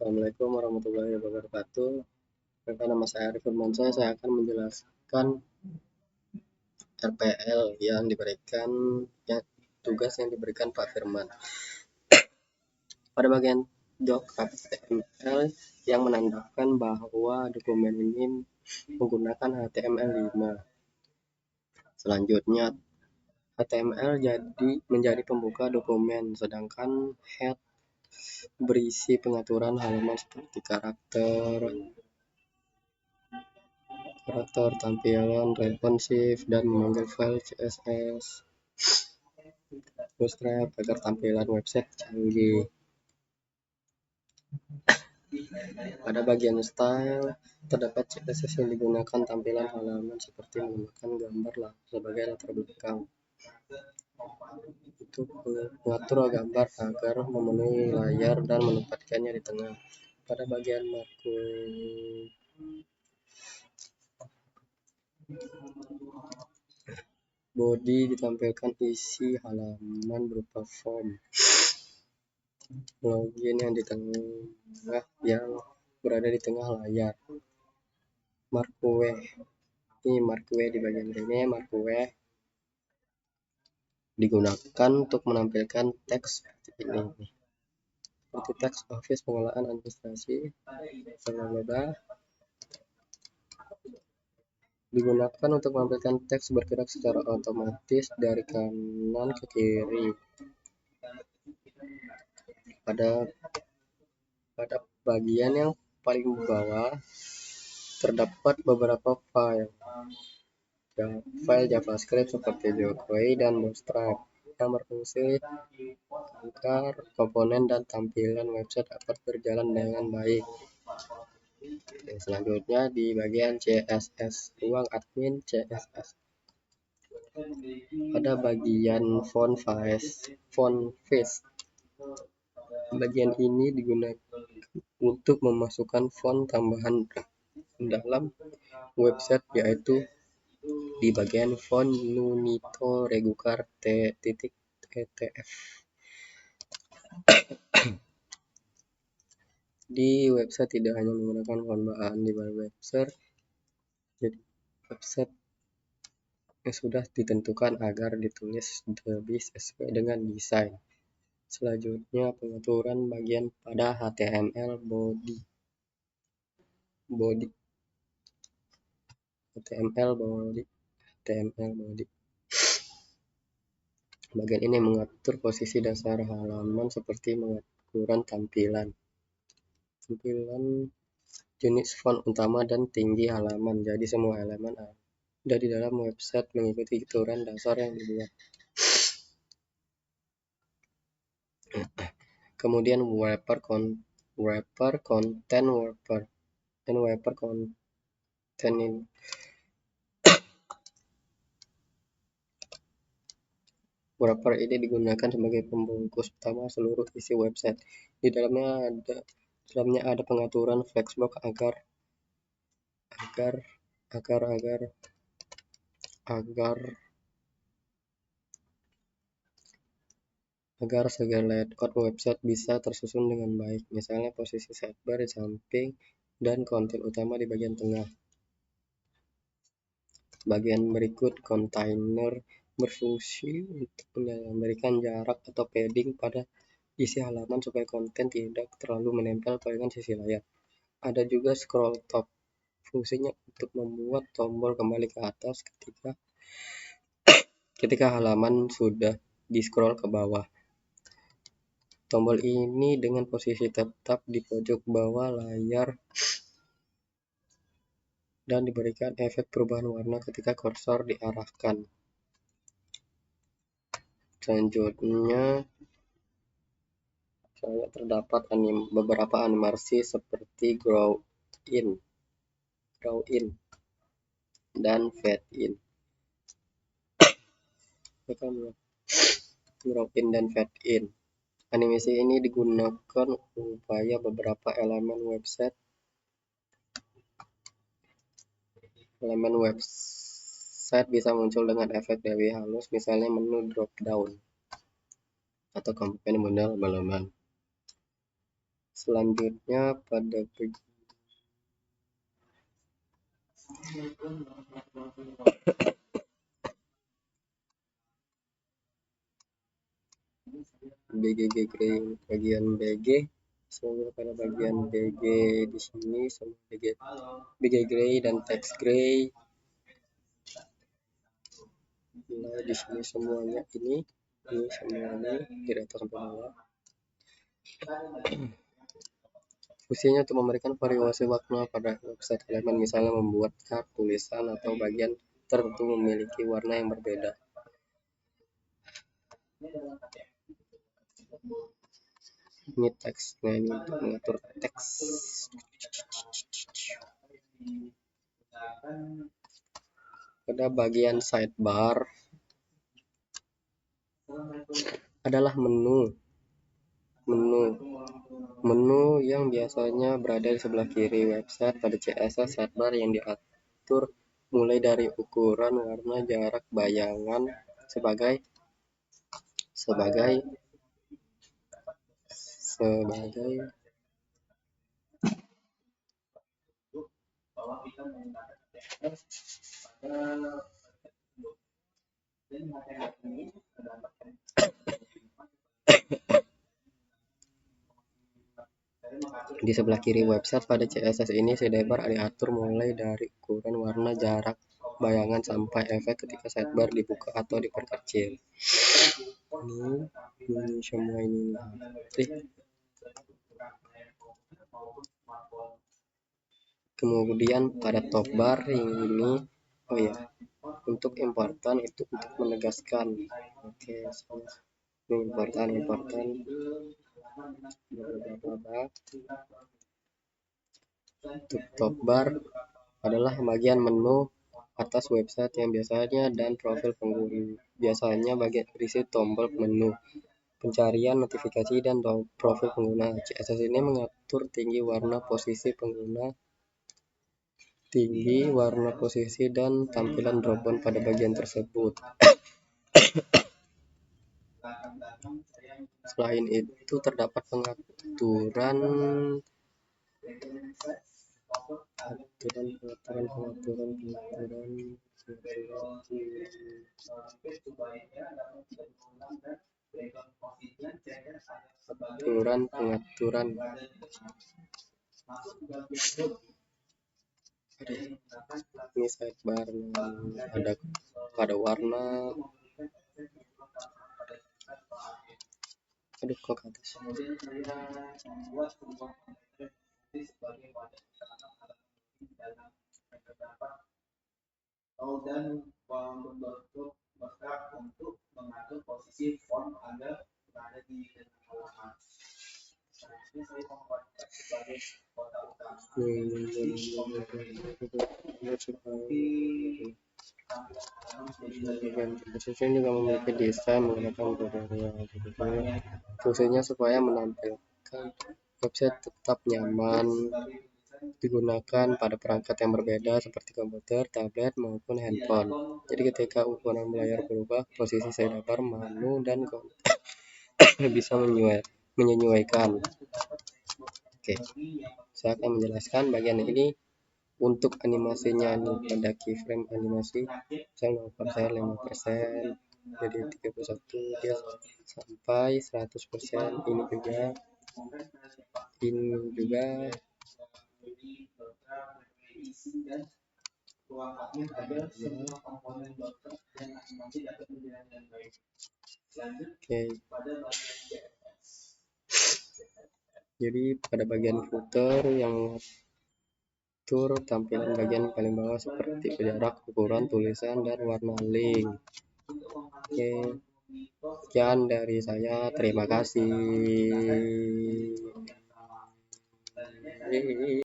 Assalamualaikum warahmatullahi wabarakatuh. Perkenalkan, nama saya Arif Firmansyah. Saya akan menjelaskan RPL yang diberikan, tugas yang diberikan Pak Firman. Pada bagian doc HTML yang menandakan bahwa dokumen ini menggunakan HTML5. Selanjutnya, HTML menjadi pembuka dokumen, sedangkan head berisi pengaturan halaman seperti karakter, tampilan responsif, dan memanggil file CSS Bootstrap agar tampilan website canggih. Pada bagian style, terdapat CSS yang digunakan tampilan halaman seperti menggunakan gambar sebagai latar belakang. Itu mengatur gambar agar memenuhi layar dan menempatkannya di tengah. Pada bagian markup, body ditampilkan isi halaman berupa form, login yang berada di tengah layar. Marquee di bagian ini, Marquee digunakan untuk menampilkan teks seperti ini, seperti teks office, pengolahan administrasi, digunakan untuk menampilkan teks bergerak secara otomatis dari kanan ke kiri. Pada bagian yang paling bawah terdapat beberapa file JavaScript seperti jQuery dan Bootstrap yang berfungsi agar komponen dan tampilan website dapat berjalan dengan baik. Selanjutnya di bagian CSS, ruang admin CSS. Pada bagian font face, bagian ini digunakan untuk memasukkan font tambahan dalam website, yaitu di bagian font Nunito Regular .etf. Di website tidak hanya menggunakan font bahan di website, jadi website yang sudah ditentukan agar ditulis lebih sesuai dengan desain. Selanjutnya, pengaturan bagian pada HTML body. Bagian ini mengatur posisi dasar halaman seperti pengaturan tampilan, jenis font utama, dan tinggi halaman. Jadi semua elemen ada di dalam website mengikuti aturan dasar yang dibuat. Kemudian wrapper content ini wrapper ini digunakan sebagai pembungkus utama seluruh isi website. Di dalamnya ada pengaturan flexbox agar segala layout website bisa tersusun dengan baik, misalnya posisi sidebar di samping dan konten utama di bagian tengah. Bagian berikut, container berfungsi untuk memberikan jarak atau padding pada isi halaman supaya konten tidak terlalu menempel dengan sisi layar. Ada juga scroll top, fungsinya untuk membuat tombol kembali ke atas ketika halaman sudah di-scroll ke bawah. Tombol ini dengan posisi tetap di pojok bawah layar dan diberikan efek perubahan warna ketika kursor diarahkan. Selanjutnya, terdapat beberapa animasi seperti grow in dan fade in. Animasi ini digunakan supaya beberapa elemen website bisa muncul dengan efek lebih halus, misalnya menu drop down atau komponen model halaman. Selanjutnya pada BGG Gray, bagian BG semua pada bagian BG di sini sama BG Gray dan text Gray. Nah, di sini semuanya ini semuanya tidak sampai bawah. Fungsinya untuk memberikan variasi warna pada website halaman, misalnya membuat tab, tulisan, atau bagian tertentu memiliki warna yang berbeda. Ini teks, nah ini untuk mengatur teks. Pada bagian sidebar adalah menu yang biasanya berada di sebelah kiri website. Pada CSS, sidebar yang diatur mulai dari ukuran, warna, jarak, bayangan sebagai di sebelah kiri website. Pada CSS ini sidebar diatur mulai dari ukuran, warna, jarak, bayangan sampai efek ketika sidebar dibuka atau diperkecil. Ini semua ini. Kemudian pada top bar ini, untuk important itu untuk menegaskan. Ini important. Untuk top bar adalah bagian menu atas website yang biasanya dan profil pengguna. Biasanya bagian berisi tombol menu, pencarian, notifikasi, dan profil pengguna. CSS ini mengatur tinggi warna posisi dan tampilan dropdown pada bagian tersebut. Selain itu terdapat pengaturan ini sidebar ada pada warna kok ke atas. Dan membentuk bergerak untuk mengatur posisi font agar berada di halaman. Selanjutnya saya membuatnya sebagai kota utama. Posisi juga memiliki desain menggunakan tutorial. Fungsinya supaya menampilkan website tetap nyaman digunakan pada perangkat yang berbeda seperti komputer, tablet, maupun handphone. Jadi ketika ukuran layar berubah, posisi sidebar, menu, dan bisa menyesuaikan. Oke, saya akan menjelaskan bagian ini. Untuk animasinya ini pada keyframe animasi saya 5%, jadi 31 dia sampai 100%. Ini juga Oke. Jadi pada bagian footer yang mengatur tampilan bagian paling bawah seperti jarak, ukuran, tulisan, dan warna link. Oke. Sekian dari saya. Terima kasih.